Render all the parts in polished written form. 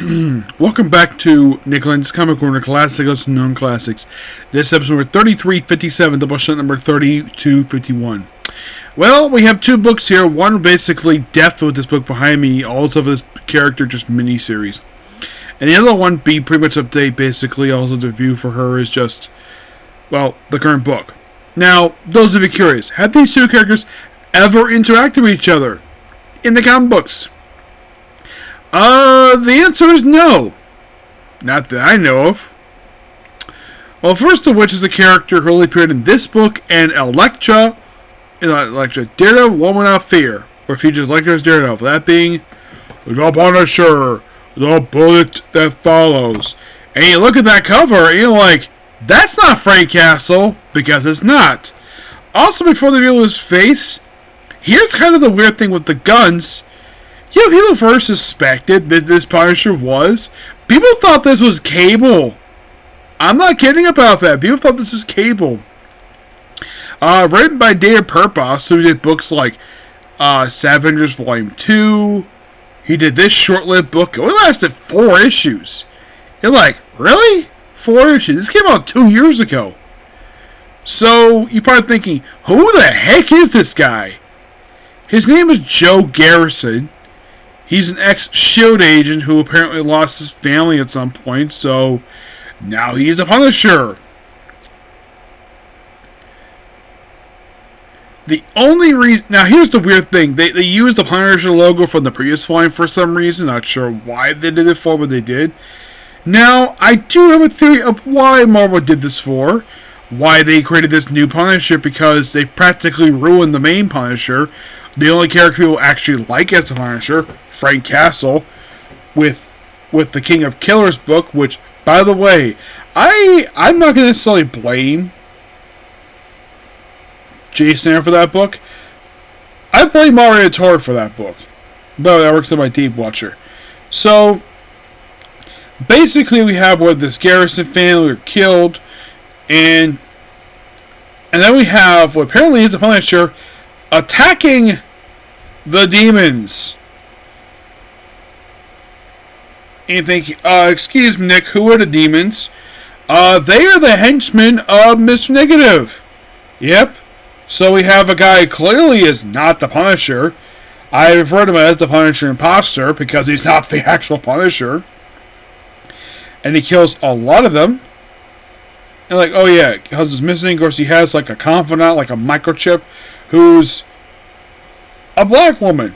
Welcome back to Nick Lenz Comic Corner, Classics and Non-Classics. This episode number 3357, Doubleshot number 3251. Well, we have two books here. One basically depth with this book behind me, also for this character, just mini-series. And the other one be pretty much update, basically. Also the view for her is just, well, the current book. Now, those of you curious, have these two characters ever interacted with each other in the comic books? The answer is no. Not that I know of. Well, first of which is a character who only appeared in this book and Elektra, Daredevil, Woman of Fear, or features Elektra as Daredevil. That being the Punisher, the bullet that follows. And you look at that cover and you're like, that's not Frank Castle, because it's not. Also, before they reveal his face, here's kind of the weird thing with the guns. You know, people first suspected that this Punisher was. People thought this was Cable. I'm not kidding about that. People thought this was Cable. Written by David Purpose, who did books like Savengers Volume 2. He did this short-lived book. It only lasted 4 issues. You're like, really? 4 issues? This came out 2 years ago. So, you're probably thinking, who the heck is this guy? His name is Joe Garrison. He's an ex-SHIELD agent who apparently lost his family at some point, so now he's a Punisher. The only reason... Now, here's the weird thing. They used the Punisher logo from the previous volume for some reason. Not sure why they did it for, but they did. Now, I do have a theory of why Marvel did this for. Why they created this new Punisher, because they practically ruined the main Punisher. The only character people actually like as a Punisher, Frank Castle, with the King of Killers book, which, by the way, I'm not going to necessarily blame Jason Aaron for that book. I blame Mario Torre for that book. But that works on my Deep Watcher. So, basically we have this Garrison family are killed, and then we have what apparently is a Punisher attacking the demons. And you think, excuse me, Nick, who are the demons? They are the henchmen of Mr. Negative. Yep. So we have a guy who clearly is not the Punisher. I refer to him as the Punisher imposter because he's not the actual Punisher. And he kills a lot of them. And like, oh yeah, because he's missing. Of course, he has like a confidant, like a microchip, who's a black woman.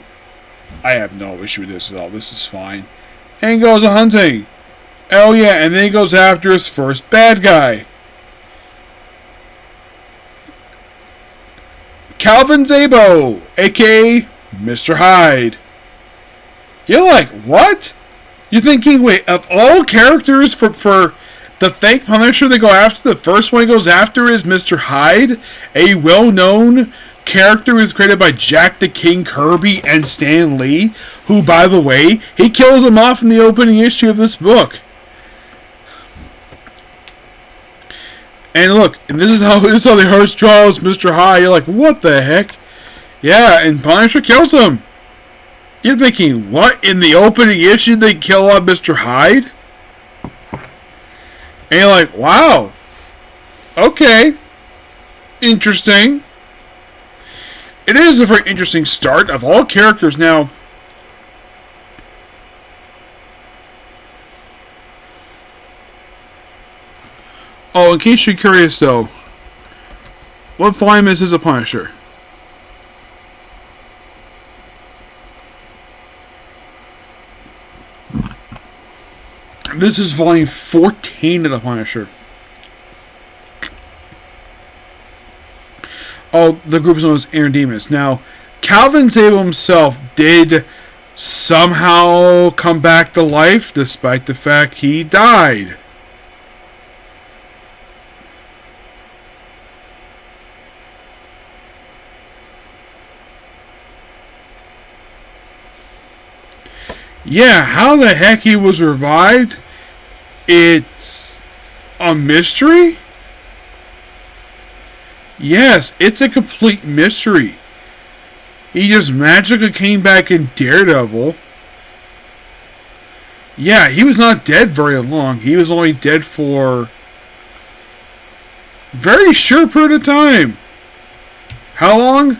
I have no issue with this at all. This is fine. And he goes hunting. Oh yeah, and then he goes after his first bad guy. Calvin Zabo, a.k.a. Mr. Hyde. You're like, what? You're thinking, wait, of all characters for the fake Punisher they go after, the first one he goes after is Mr. Hyde, a well-known character who was created by Jack the King Kirby and Stan Lee, who, by the way, he kills him off in the opening issue of this book. And look, and this is how the hearse draws Mr. Hyde. You're like, what the heck? Yeah, and Punisher kills him. You're thinking, what? In the opening issue they kill off Mr. Hyde? And you're like, wow. Okay. Interesting. It is a very interesting start of all characters now. Oh, in case you're curious though, what volume is a Punisher? This is volume 14 of the Punisher. Oh, the group is known as Iron Demons. Now, Calvin Zabo himself did somehow come back to life, despite the fact he died. Yeah, how the heck he was revived? It's a mystery? Yes, it's a complete mystery. He just magically came back in Daredevil. Yeah, he was not dead very long. He was only dead for a very short period of time. How long?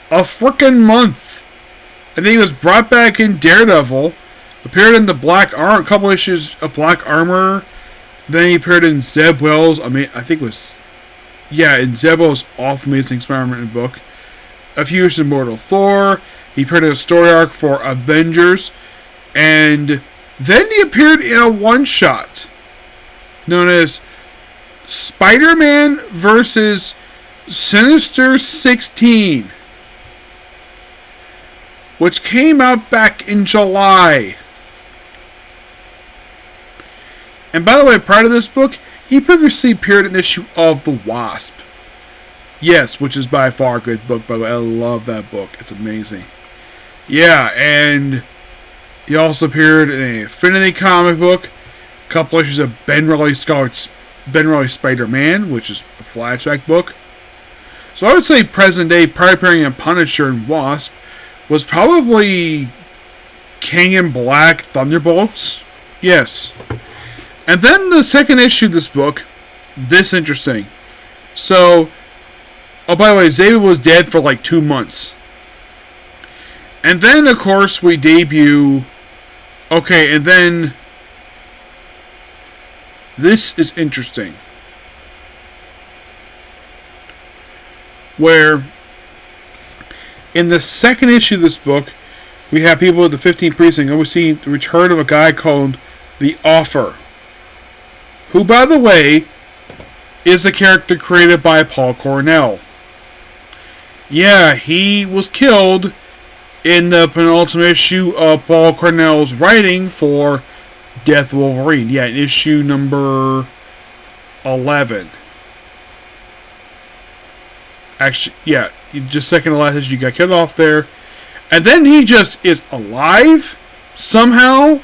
A frickin' month. And then he was brought back in Daredevil. Appeared in the Black Armor, a couple issues of Black Armor. Then he appeared in Zeb Wells. I think it was, in Zeb Wells' Awful Amazing Spider-Man book. A few issues of Immortal Thor. He appeared in a story arc for Avengers. And then he appeared in a one-shot known as Spider-Man vs. Sinister 16, which came out back in July. And by the way, prior to this book, he previously appeared in an issue of The Wasp. Yes, which is by far a good book, by the way. I love that book. It's amazing. Yeah, and he also appeared in an Infinity comic book, a couple issues of Ben Reilly's Spider-Man, which is a flashback book. So I would say present day, prior appearing in Punisher and Wasp, was probably King in Black Thunderbolts. Yes. And then the second issue of this book, this interesting. So, oh, by the way, Xavier was dead for like 2 months. And then, of course, we debut. Okay, and then this is interesting. Where in the second issue of this book, we have people at the 15th Precinct, and we see the return of a guy called The Offer, who, by the way, is a character created by Paul Cornell. Yeah, he was killed in the penultimate issue of Paul Cornell's writing for Death Wolverine. Yeah, in issue number 11. Actually, yeah, just second to last issue, you got killed off there. And then he just is alive somehow.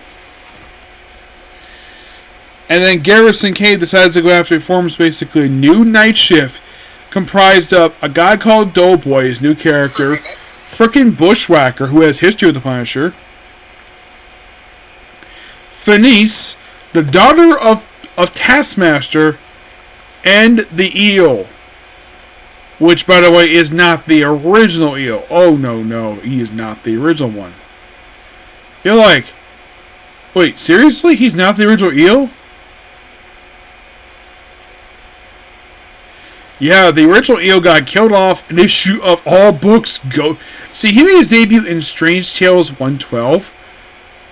And then Garrison Cave decides to go after it, forms basically a new night shift comprised of a guy called Doughboy, his new character, frickin' Bushwhacker, who has history with the Punisher, Fenice, the daughter of Taskmaster, and the Eel. Which, by the way, is not the original Eel. Oh, no, he is not the original one. You're like, wait, seriously? He's not the original Eel? Yeah, the original Eel got killed off an issue of All Books Go. See, he made his debut in Strange Tales 112.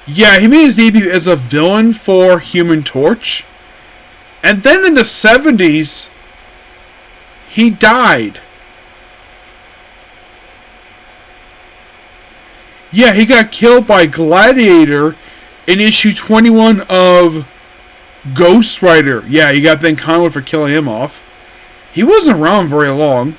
Yeah, he made his debut as a villain for Human Torch. And then in the 70s, he died. Yeah, he got killed by Gladiator in issue 21 of Ghost Rider. Yeah, he got Ben Conway for killing him off. He wasn't around very long.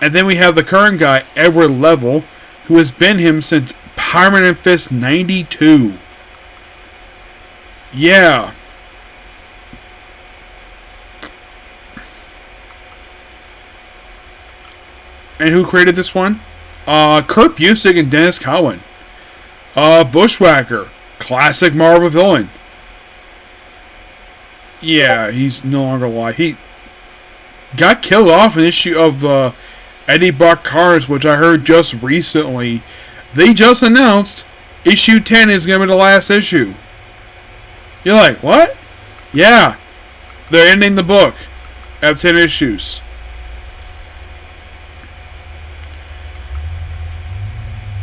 And then we have the current guy, Edward Level, who has been him since Permanent Fist 92. Yeah. And who created this one? Kurt Busiek and Dennis Cowan. Bushwhacker. Classic Marvel villain. Yeah, he's no longer alive. He got killed off in an issue of Eddie Brock Cars, which I heard just recently. They just announced issue 10 is going to be the last issue. You're like, what? Yeah, they're ending the book at 10 issues.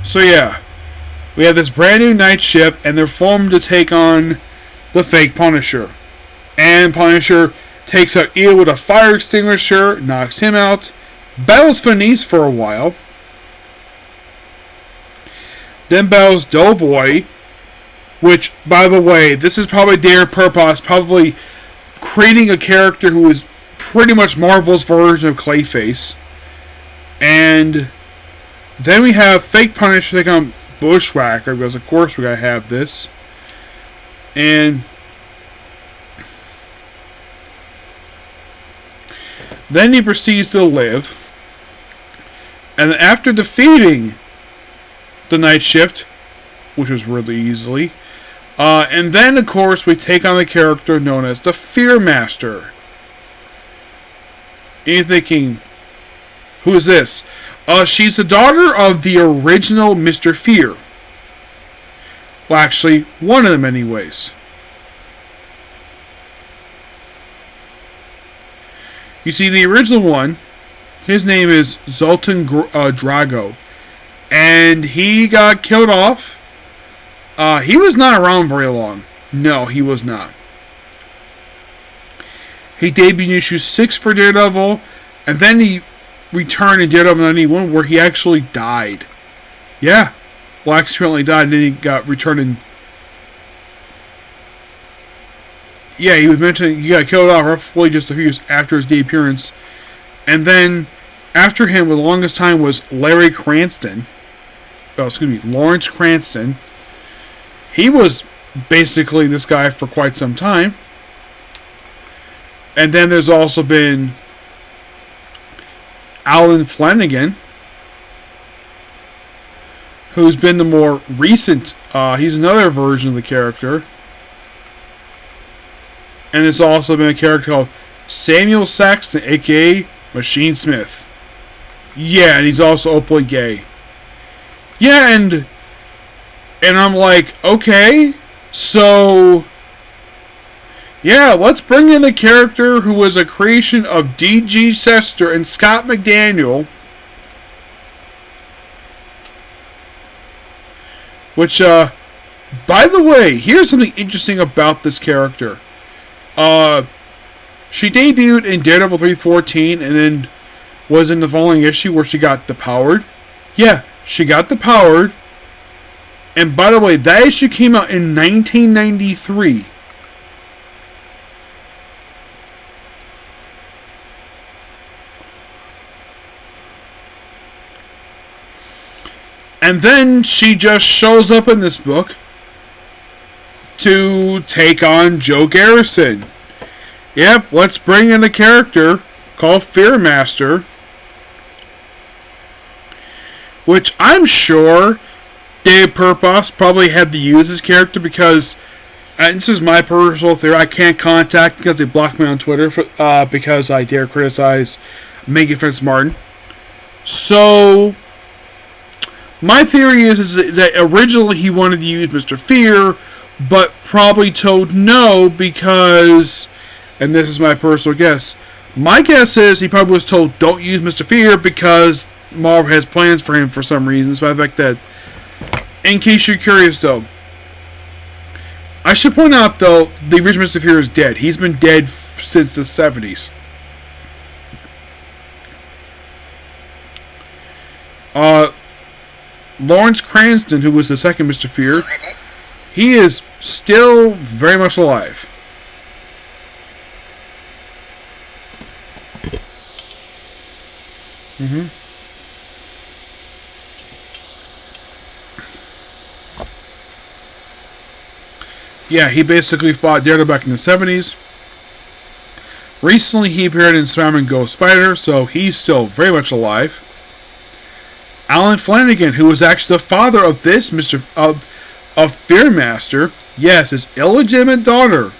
So yeah, we have this brand new night shift, and they're formed to take on the fake Punisher. And Punisher takes out Eel with a fire extinguisher, knocks him out, battles Fenice for a while, then battles Doughboy, which, by the way, this is probably their purpose, probably creating a character who is pretty much Marvel's version of Clayface. And then we have fake Punisher taking on Bushwhacker, because of course we gotta have this. And then he proceeds to live. And after defeating the Night Shift, which was really easily, and then, of course, we take on the character known as the Fear Master. And you're thinking, who is this? She's the daughter of the original Mr. Fear. Well, actually, one of them anyways. You see, the original one, his name is Zoltan Drago. And he got killed off. He was not around very long. No, he was not. He debuted in issue 6 for Daredevil, and then he returned in Daredevil 91 where he actually died. Yeah. Well, accidentally died, and then he got returned in... Yeah, he was mentioning he got killed off roughly just a few years after his appearance. And then, after him, for the longest time was Larry Cranston. Oh, excuse me, Lawrence Cranston. He was basically this guy for quite some time. And then there's also been Alan Flanagan, who's been the more recent. He's another version of the character. And there's also been a character called Samuel Saxton, a.k.a. Machine Smith. Yeah, and he's also openly gay. Yeah, and I'm like, okay, so yeah, let's bring in a character who was a creation of D.G. Sester and Scott McDaniel, which, by the way, here's something interesting about this character. She debuted in Daredevil 314 and then was in the following issue where she got depowered. Yeah, she got depowered. And by the way, that issue came out in 1993. And then she just shows up in this book to take on Joe Garrison. Yep, let's bring in a character called Fearmaster, which I'm sure Dave Purpose probably had to use this character because, this is my personal theory, I can't contact because they blocked me on Twitter because I dare criticize Megan Fitz Martin. So, my theory is that originally he wanted to use Mr. Fear, but probably told no because, and this is my personal guess, my guess is he probably was told don't use Mr. Fear because Marvel has plans for him for some reason. Despite the fact that, in case you're curious though, I should point out though, the original Mr. Fear is dead. He's been dead since the 70s. Lawrence Cranston, who was the second Mr. Fear, he is still very much alive. Yeah, he basically fought Daredevil back in the 70s. Recently, he appeared in Spider-Man Ghost Spider, so he's still very much alive. Alan Flanagan, who was actually the father of this of Fearmaster, yes, his illegitimate daughter.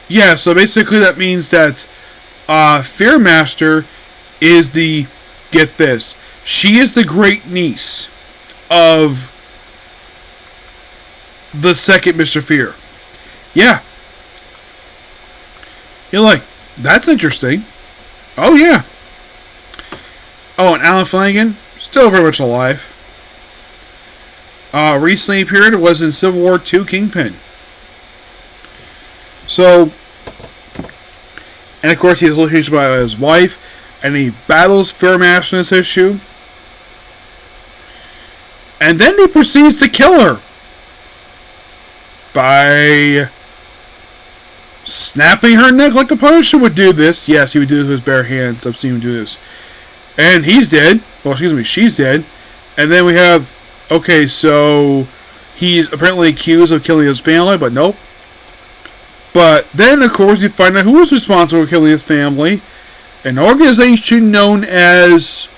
Yeah, so basically that means that Fearmaster is the, get this, she is the great niece of the second Mr. Fear. Yeah. You're like, that's interesting. Oh, yeah. Oh, and Alan Flanagan, still very much alive. Recently appeared, was in Civil War II Kingpin. So, and of course he has location by his wife, and he battles Fearmaster in this issue. And then he proceeds to kill her by snapping her neck like a Punisher would do this. Yes, he would do this with his bare hands. I've seen him do this. And he's dead. Well, excuse me, she's dead. And then we have, okay, so he's apparently accused of killing his family, but nope. But then, of course, you find out who was responsible for killing his family. An organization known as...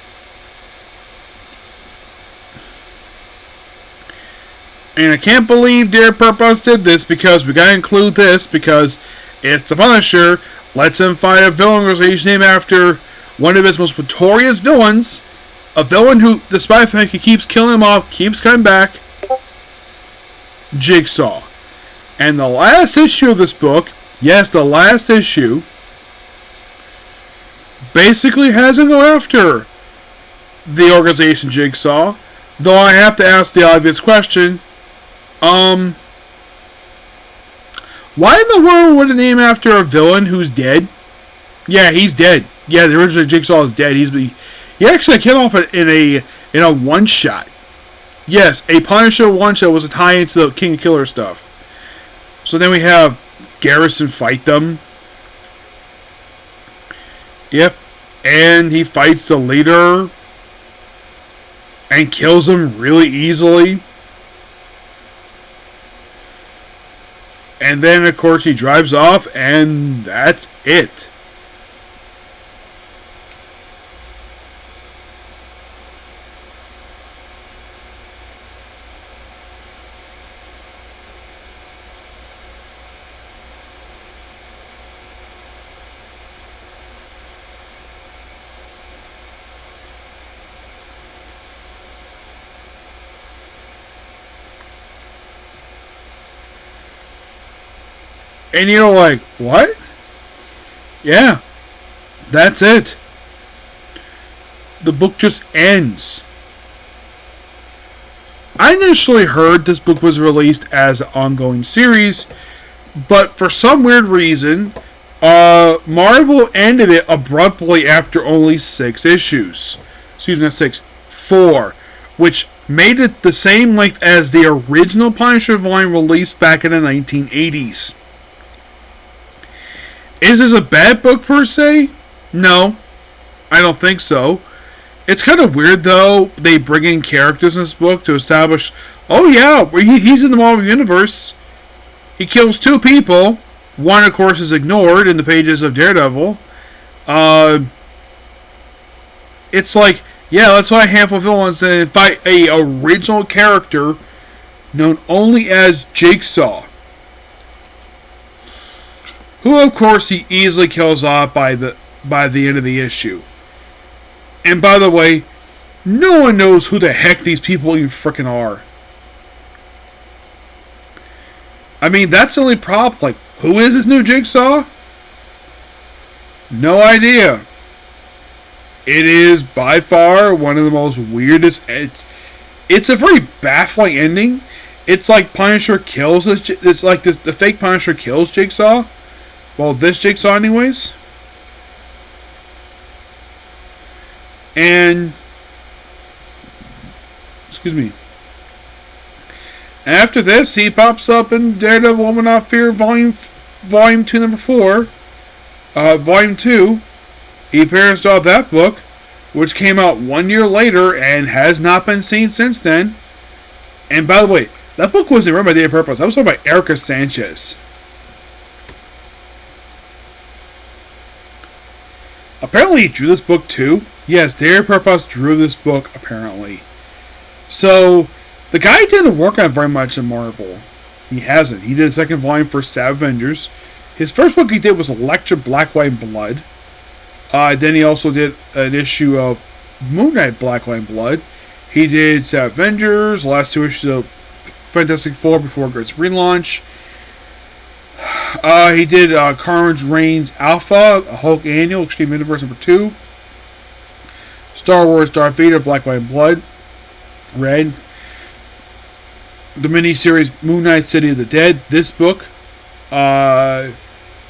And I can't believe Dear Purpose did this, because we gotta include this, because it's the Punisher. Lets him fight a villain organization named after one of his most notorious villains. A villain who, despite the fact he keeps killing him off, keeps coming back. Jigsaw. And the last issue of this book, yes, the last issue, basically has to go after the organization Jigsaw. Though I have to ask the obvious question, why in the world would it name after a villain who's dead? Yeah, he's dead. Yeah, the original Jigsaw is dead. He actually came off in a one shot. Yes, a Punisher one shot was a tie into the King of Killer stuff. So then we have Garrison fight them. Yep. And he fights the leader and kills him really easily. And then, of course, he drives off, and that's it. And you're like, what? Yeah, that's it. The book just ends. I initially heard this book was released as an ongoing series, but for some weird reason, Marvel ended it abruptly after only 6 issues. Excuse me, not 6, 4, which made it the same length as the original Punisher volume released back in the 1980s. Is this a bad book per se? No, I don't think so. It's kind of weird though, they bring in characters in this book to establish, oh yeah, he's in the Marvel Universe. He kills 2 people. One, of course, is ignored in the pages of Daredevil. It's like, yeah, let's fight a handful of villains and fight a original character known only as Jigsaw, who, of course, he easily kills off by the end of the issue. And by the way, no one knows who the heck these people even frickin' are. I mean, that's the only problem. Like, who is this new Jigsaw? No idea. It is by far one of the most weirdest. It's a very baffling ending. It's like Punisher kills this. It's like the fake Punisher kills Jigsaw. Well, this Jigsaw anyways. And... excuse me. After this, he pops up in Daredevil Woman Without Fear Volume 2, Number 4. Volume 2. He appears throughout that book, which came out 1 year later and has not been seen since then. And by the way, that book wasn't written by David Purpose. That was written by Erica Sanchez. Apparently he drew this book too. Yes, David Purpose drew this book, apparently. So, the guy didn't work on it very much in Marvel. He hasn't. He did a second volume for Savage Avengers. His first book he did was Elektra Black, White, and Blood. Then he also did an issue of Moon Knight Black, White, and Blood. He did Savage Avengers, the last 2 issues of Fantastic Four before its relaunch. He did Carnage Reigns Alpha, Hulk Annual, Extreme Universe number 2. Star Wars Darth Vader, Black, White, and Blood. Red. The miniseries Moon Knight City of the Dead, this book.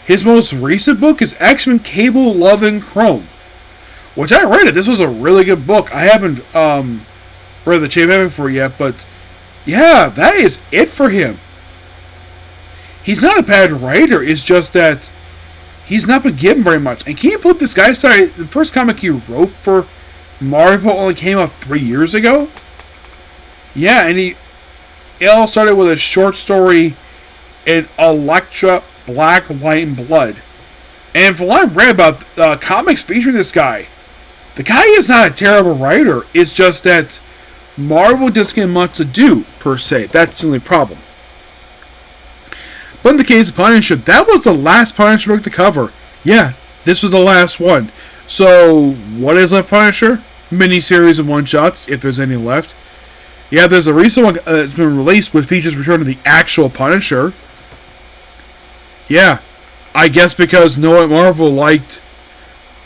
His most recent book is X-Men Cable, Love, and Chrome, which I read it. This was a really good book. I haven't read the Chain of Heaven for yet, but yeah, that is it for him. He's not a bad writer. It's just that he's not been given very much. And can you believe this guy started, the first comic he wrote for Marvel only came out 3 years ago? Yeah, and it all started with a short story in Elektra Black, White, and Blood. And from what I read about comics featuring this guy, the guy is not a terrible writer. It's just that Marvel doesn't get much to do, per se. That's the only problem. But in the case of Punisher, that was the last Punisher book to cover. Yeah, this was the last one. So, what is left Punisher? Miniseries of one-shots, if there's any left. Yeah, there's a recent one that's been released with features return to the actual Punisher. Yeah, I guess because no one Marvel liked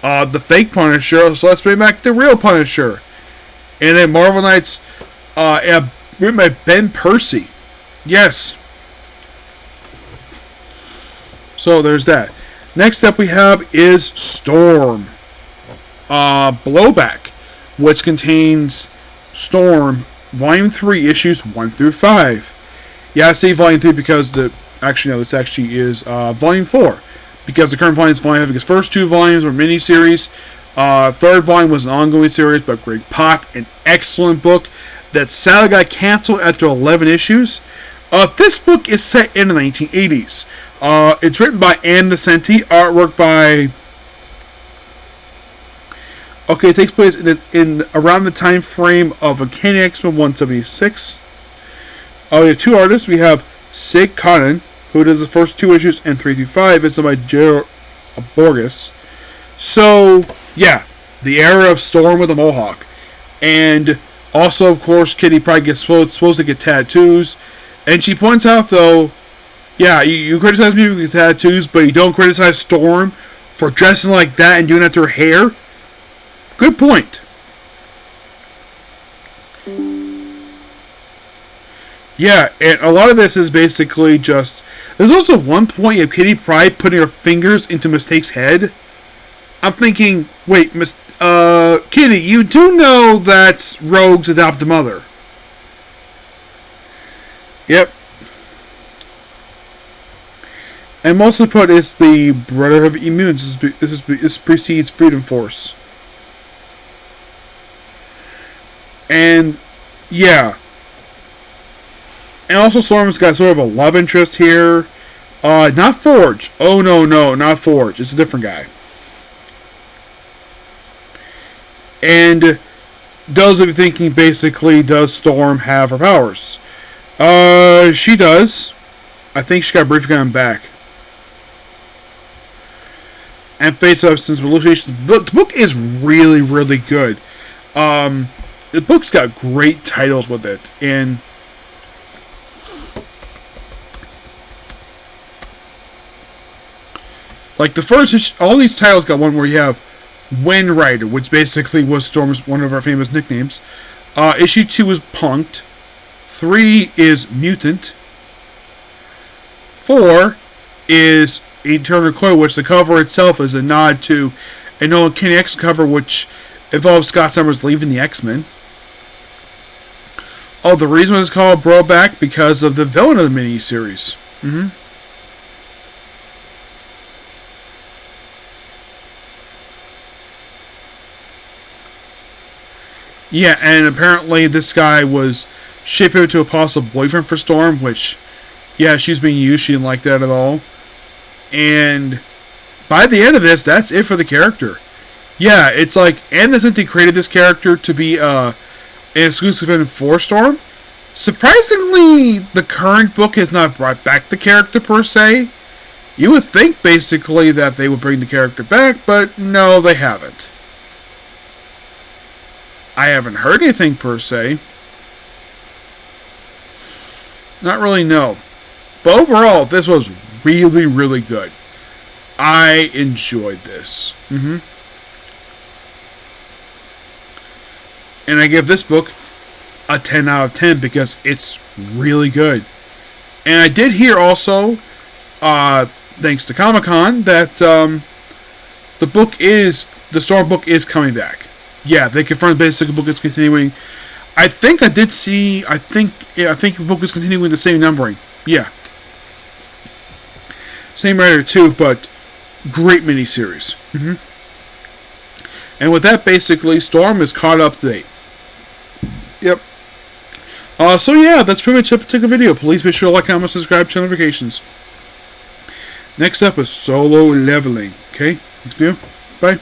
the fake Punisher, so let's bring back the real Punisher. And then Marvel Knights, written by Ben Percy. Yes. So there's that. Next up we have is Storm. Blowback, which contains Storm, Volume 3, Issues 1 through 5. Yeah, I say Volume 3 because this actually is Volume 4. Because the current volume is Volume 5, because first two volumes were miniseries. Third volume was an ongoing series by Greg Pak, an excellent book that sadly got canceled after 11 issues. This book is set in the 1980s. It's written by Ann Nocenti, artwork by... Okay, it takes place in around the time frame of Uncanny X-Men 176. We have two artists. We have Sig Conan, who does the first two issues, and 3 through 5 is done by Gerald Borges. So, yeah, the era of Storm with a mohawk. And also, of course, Kitty Pryde gets supposed to get tattoos. And she points out, though, yeah, you criticize people with tattoos, but you don't criticize Storm for dressing like that and doing that to her hair. Good point. Yeah, and a lot of this is basically just... There's also one point of Kitty Pryde putting her fingers into Mystique's head. I'm thinking, wait, Kitty, you do know that's Rogue's adopted mother. Yep. And mostly put, it's the Brotherhood of Immunes. This precedes Freedom Force. And, yeah. And also Storm's got sort of a love interest here. Not Forge. Oh, no, not Forge. It's a different guy. And those of you thinking, basically, does Storm have her powers? She does. I think she got briefly gotten back. And Fate Substance Revolution. The book is really, really good. The book's got great titles with it. And like the first, all these titles got one where you have Wind Rider, which basically was Storm's one of our famous nicknames. Issue 2 is Punked. 3 is Mutant. 4 is Eternal Coil, which the cover itself is a nod to an old Kenny X cover, which involves Scott Summers leaving the X-Men. Oh, the reason it's called Blowback because of the villain of the miniseries. Yeah, and apparently this guy was shaped into a possible boyfriend for Storm, which, yeah, she's being used. She didn't like that at all. And by the end of this, that's it for the character. Yeah, it's like Ann Nocenti created this character to be an exclusive in for Storm. Surprisingly, the current book has not brought back the character per se. You would think basically that they would bring the character back, but no, they haven't. I haven't heard anything per se. Not really, no. But overall, this was really, really good. I enjoyed this. And I give this book a 10 out of 10 because it's really good. And I did hear also, thanks to Comic-Con, that the Storm book is coming back. Yeah, they confirmed basically the book is continuing. I think I did see, I think the book is continuing the same numbering. Yeah. Same writer too, but great miniseries. And with that, basically, Storm is caught up to date. Yep. So yeah, that's pretty much it for the video. Please be sure to like, comment, subscribe, turn notifications. Next up is Solo Leveling. Okay, next video. Bye.